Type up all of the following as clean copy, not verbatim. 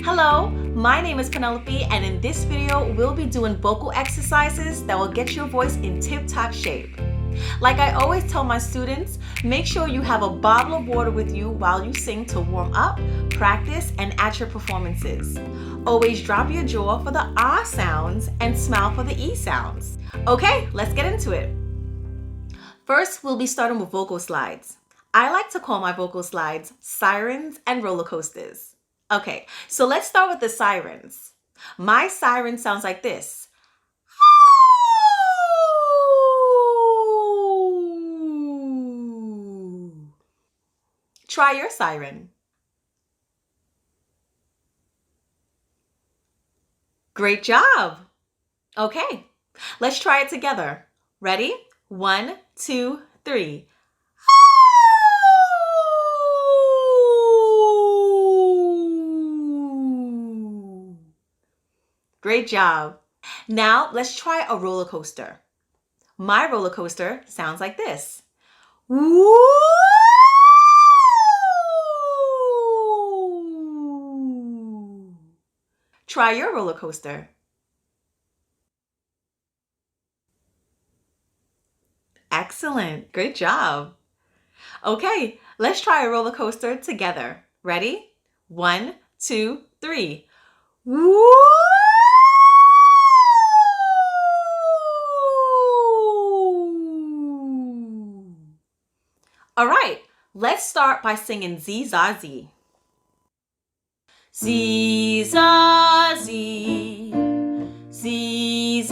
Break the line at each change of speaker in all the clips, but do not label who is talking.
Hello, my name is Penelope, and in this video, we'll be doing vocal exercises that will get your voice in tip-top shape. Like I always tell my students, make sure you have a bottle of water with you while you sing to warm up, practice, and at your performances. Always drop your jaw for the ah sounds and smile for the e sounds. Okay, let's get into it. First, we'll be starting with vocal slides. I like to call my vocal slides sirens and roller coasters. Okay, so let's start with the sirens. My siren sounds like this. Try your siren. Great job. Okay, let's try it together. Ready? 1, 2, 3. Great job. Now let's try a roller coaster. My roller coaster sounds like this. Woo! Try your roller coaster. Excellent. Great job. Okay, let's try a roller coaster together. Ready? 1, 2, 3. Woo! All right, let's start by singing Z-za-Z. Z-za-Z, Z-za-Z.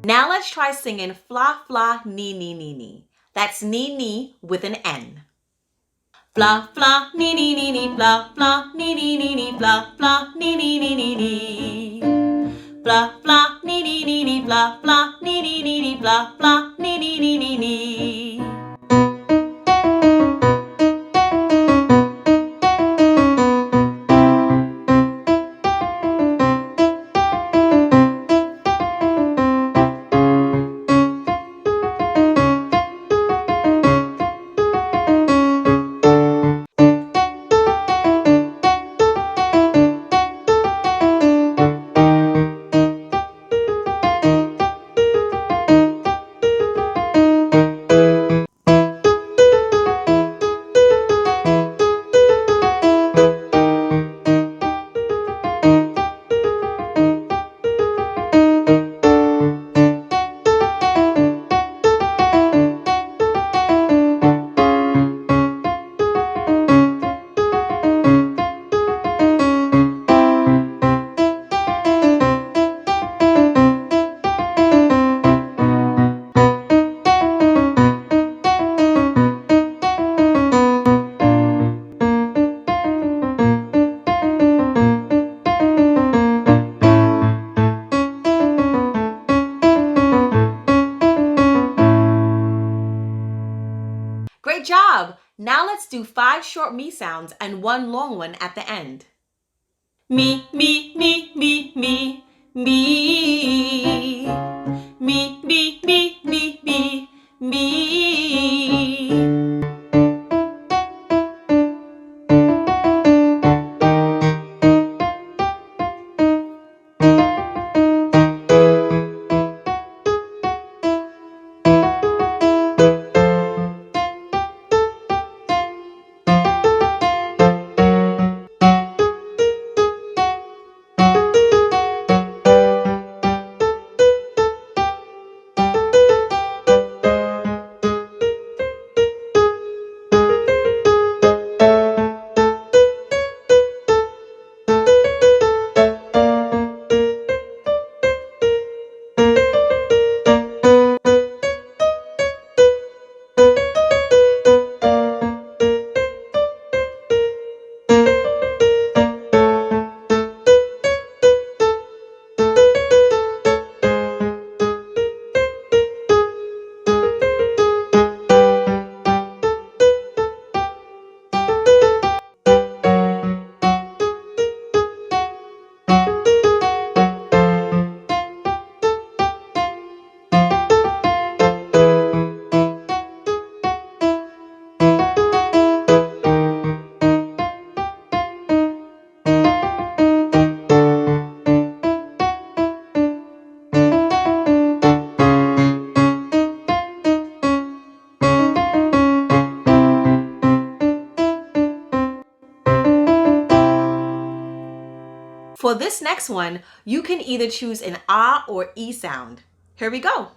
Now let's try singing fla fla ni ni ni ni. That's ni ni with an N. Fla fla ni ni ni ni fla fla ni ni ni ni fla fla ni ni ni ni ni. Fla fla ni ni ni ni fla fla ni ni ni ni fla fla ni ni ni ni ni. Great job! Now let's do 5 short me sounds and 1 long one at the end. Me, me, me, me, me, me. me, me, me, me, me, me. For this next one, you can either choose an ah or e sound. Here we go.